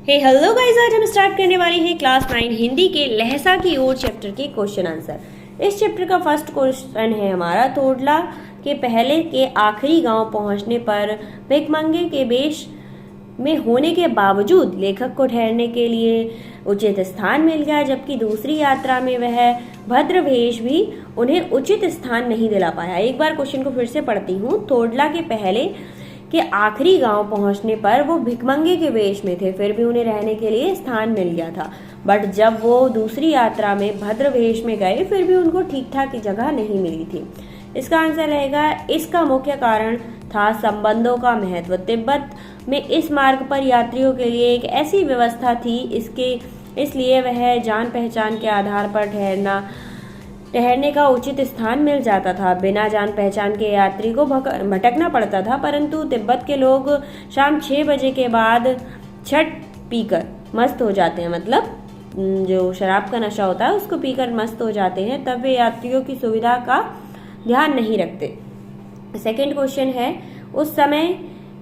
Hello guys, आज हम start करने वाले हैं क्लास 9 हिंदी के लहसा की ओर चैप्टर के क्वेश्चन आंसर। इस चैप्टर का फर्स्ट क्वेश्चन है हमारा, तोडला के पहले के आखिरी गांव पहुंचने पर भिखमंगे के वेश में होने के बावजूद लेखक को ठहरने के लिए उचित स्थान मिल गया, जबकि दूसरी यात्रा में वह भद्र वेश भी उन्हें उचित स्थान नहीं दिला पाया। एक बार क्वेश्चन को फिर से पढ़ती हूँ। तोडला के पहले के आखिरी गांव पहुंचने पर वो भिखमंगे के वेश में थे, फिर भी उन्हें रहने के लिए स्थान मिल गया था। बट जब वो दूसरी यात्रा में भद्र वेश में गए, फिर भी उनको ठीक ठाक जगह नहीं मिली थी। इसका आंसर रहेगा, इसका मुख्य कारण था संबंधों का महत्व। तिब्बत में इस मार्ग पर यात्रियों के लिए एक ऐसी व्यवस्था थी, इसलिए वह जान पहचान के आधार पर ठहरने का उचित स्थान मिल जाता था। बिना जान पहचान के यात्री को भटकना पड़ता था, परंतु तिब्बत के लोग शाम 6 बजे के बाद छठ पीकर मस्त हो जाते हैं, मतलब जो शराब का नशा होता है उसको पीकर मस्त हो जाते हैं, तब वे यात्रियों की सुविधा का ध्यान नहीं रखते। सेकंड क्वेश्चन है, उस समय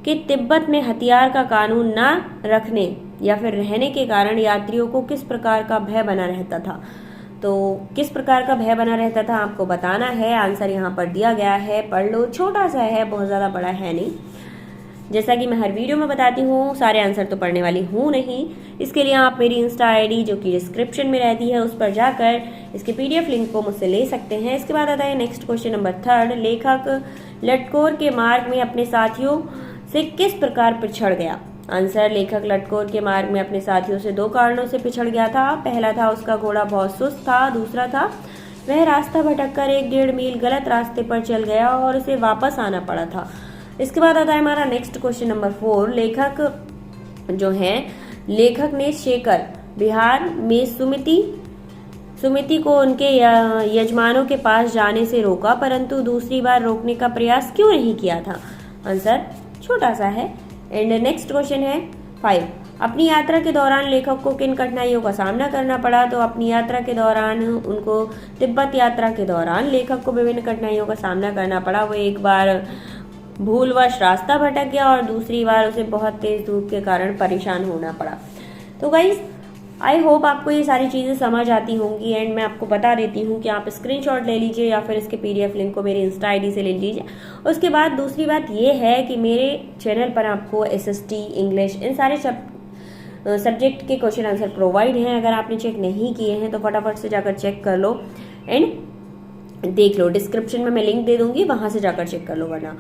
के तिब्बत में हथियार का कानून न रखने या फिर रहने के कारण यात्रियों को किस प्रकार का भय बना रहता था। तो किस प्रकार का भय बना रहता था आपको बताना है। आंसर यहाँ पर दिया गया है, पढ़ लो, छोटा सा है, बहुत ज़्यादा बड़ा है नहीं। जैसा कि मैं हर वीडियो में बताती हूँ, सारे आंसर तो पढ़ने वाली हूँ नहीं। इसके लिए आप मेरी इंस्टा आईडी जो कि डिस्क्रिप्शन में रहती है उस पर जाकर इसके PDF लिंक को मुझसे ले सकते हैं। इसके बाद आता है नेक्स्ट क्वेश्चन नंबर 3। लेखक लटकोर के मार्ग में अपने साथियों से किस प्रकार पिछड़ गया। आंसर, लेखक लटकोर के मार्ग में अपने साथियों से 2 कारणों से पिछड़ गया था। पहला था उसका घोड़ा बहुत सुस्त था, दूसरा था वह रास्ता भटककर 1-1.5 मील गलत रास्ते पर चल गया और उसे वापस आना पड़ा था। इसके बाद आता है हमारा नेक्स्ट क्वेश्चन नंबर 4। लेखक ने शेखर बिहार में सुमिति को उनके यजमानों के पास जाने से रोका, परंतु दूसरी बार रोकने का प्रयास क्यों नहीं किया था। आंसर छोटा सा है। एंड नेक्स्ट क्वेश्चन है 5। अपनी यात्रा के दौरान लेखक को किन कठिनाइयों का सामना करना पड़ा। तो अपनी यात्रा के दौरान उनको तिब्बत यात्रा के दौरान लेखक को विभिन्न कठिनाइयों का सामना करना पड़ा। वो एक बार भूलवश रास्ता भटक गया और दूसरी बार उसे बहुत तेज धूप के कारण परेशान होना पड़ा। तो गाइस, आई होप आपको ये सारी चीज़ें समझ आती होंगी। एंड मैं आपको बता देती हूँ कि आप स्क्रीनशॉट ले लीजिए या फिर इसके PDF लिंक को मेरी इंस्टा आईडी से ले लीजिए। उसके बाद दूसरी बात ये है कि मेरे चैनल पर आपको SST, इंग्लिश, इन सारे सब्जेक्ट के क्वेश्चन आंसर प्रोवाइड हैं। अगर आपने चेक नहीं किए हैं तो फटाफट से जाकर चेक कर लो एंड देख लो। डिस्क्रिप्शन में मैं लिंक दे दूंगी, वहां से जाकर चेक कर लो वरना।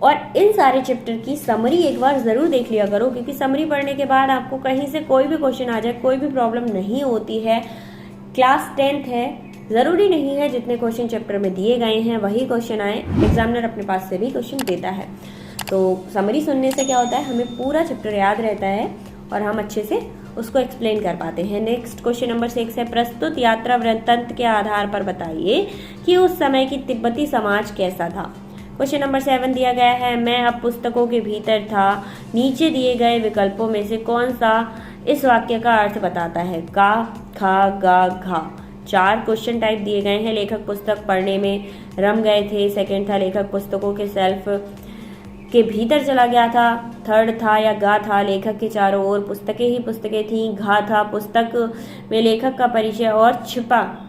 और इन सारे चैप्टर की समरी एक बार जरूर देख लिया करो, क्योंकि समरी पढ़ने के बाद आपको कहीं से कोई भी क्वेश्चन आ जाए, कोई भी प्रॉब्लम नहीं होती है। क्लास 10th है, जरूरी नहीं है जितने क्वेश्चन चैप्टर में दिए गए हैं वही क्वेश्चन आए। एग्जामिनर अपने पास से भी क्वेश्चन देता है। तो समरी सुनने से क्या होता है, हमें पूरा चैप्टर याद रहता है और हम अच्छे से उसको एक्सप्लेन कर पाते हैं। नेक्स्ट क्वेश्चन नंबर 6 है, प्रस्तुत यात्रा वृत्तांत के आधार पर बताइए कि उस समय की तिब्बती समाज कैसा था। क्वेश्चन नंबर 7 दिया गया है, मैं अब पुस्तकों के भीतर था, नीचे दिए गए विकल्पों में से कौन सा इस वाक्य का अर्थ बताता है। का, खा, गा, घा। 4 क्वेश्चन टाइप दिए गए हैं। लेखक पुस्तक पढ़ने में रम गए थे। सेकंड था, लेखक पुस्तकों के सेल्फ के भीतर चला गया था। थर्ड था या गा था, लेखक के चारों ओर पुस्तकें ही पुस्तकें थीं। घा था, पुस्तक में लेखक का परिचय और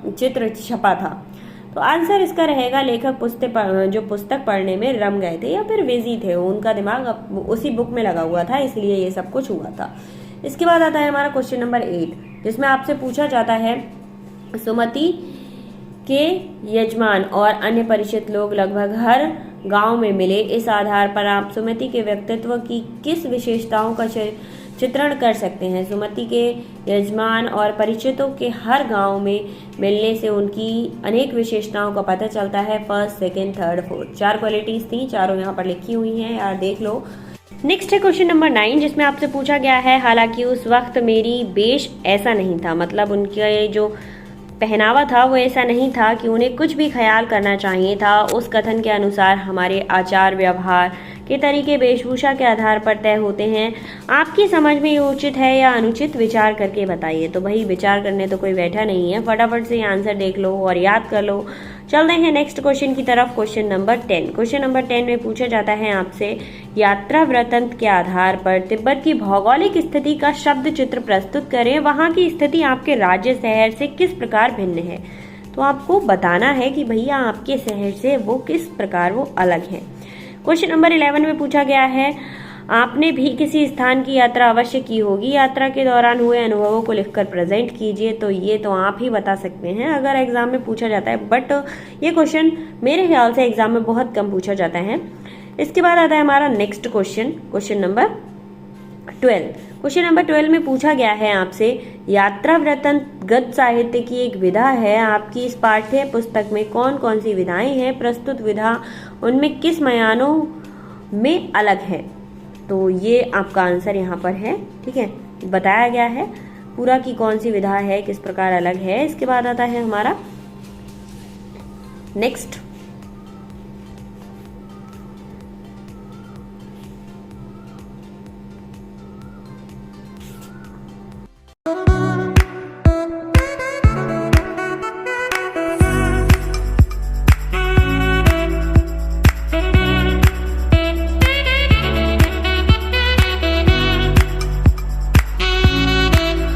चित्र छपा था। तो आंसर इसका रहेगा, लेखक पुस्तक पढ़ने में रम गए थे या फिर बिजी थे, उनका दिमाग उसी बुक में लगा हुआ था, इसलिए ये सब कुछ हुआ था। इसके बाद आता है हमारा क्वेश्चन नंबर 8, जिसमें आपसे पूछा जाता है, सुमति के यजमान और अन्य परिचित लोग लगभग हर गांव में मिले। इस आधार पर आप सुमति के व्यक्तित्व की किस विशेषताओं का चित्रण कर सकते हैं। सुमति के यजमान और परिचितों के हर गांव में मिलने से उनकी अनेक विशेषताओं का पता चलता है। First, second, third, fourth, 4 qualities थी, चारों यहाँ पर लिखी हुई हैं यार, देख लो। नेक्स्ट है क्वेश्चन नंबर 9, जिसमें आपसे पूछा गया है, हालांकि उस वक्त मेरी वेश ऐसा नहीं था, मतलब उनका जो पहनावा था वो ऐसा नहीं था कि उन्हें कुछ भी ख्याल करना चाहिए था। उस कथन के अनुसार हमारे आचार व्यवहार के तरीके वेशभूषा के आधार पर तय होते हैं। आपकी समझ में ये उचित है या अनुचित, विचार करके बताइए। तो भाई विचार करने तो कोई बैठा नहीं है, फटाफट से आंसर देख लो और याद कर लो। चलते हैं नेक्स्ट क्वेश्चन की तरफ। Question number 10। क्वेश्चन नंबर 10 में पूछा जाता है आपसे, यात्रा वृत्तांत के आधार पर तिब्बत की भौगोलिक स्थिति का शब्द चित्र प्रस्तुत करें। वहां की स्थिति आपके राज्य शहर से किस प्रकार भिन्न है। तो आपको बताना है कि भैया आपके शहर से वो किस प्रकार वो अलग है। क्वेश्चन नंबर 11 में पूछा गया है, आपने भी किसी स्थान की यात्रा अवश्य की होगी, यात्रा के दौरान हुए अनुभवों को लिखकर प्रेजेंट कीजिए। तो ये तो आप ही बता सकते हैं अगर एग्जाम में पूछा जाता है, बट ये क्वेश्चन मेरे ख्याल से एग्जाम में बहुत कम पूछा जाता है। इसके बाद आता है हमारा next question, question number 12। Question number 12 में पूछा गया है आपसे, यात्रा वृत्तांत गद्य साहित्य की एक विधा है, आपकी इस पाठ्य पुस्तक में कौन कौन सी विधाएं हैं, प्रस्तुत विधा उनमें किस मयानों में अलग है। तो ये आपका आंसर यहाँ पर है, ठीक है, बताया गया है पूरा की कौन सी विधा है, किस प्रकार अलग है। इसके बाद आता है हमारा नेक्स्ट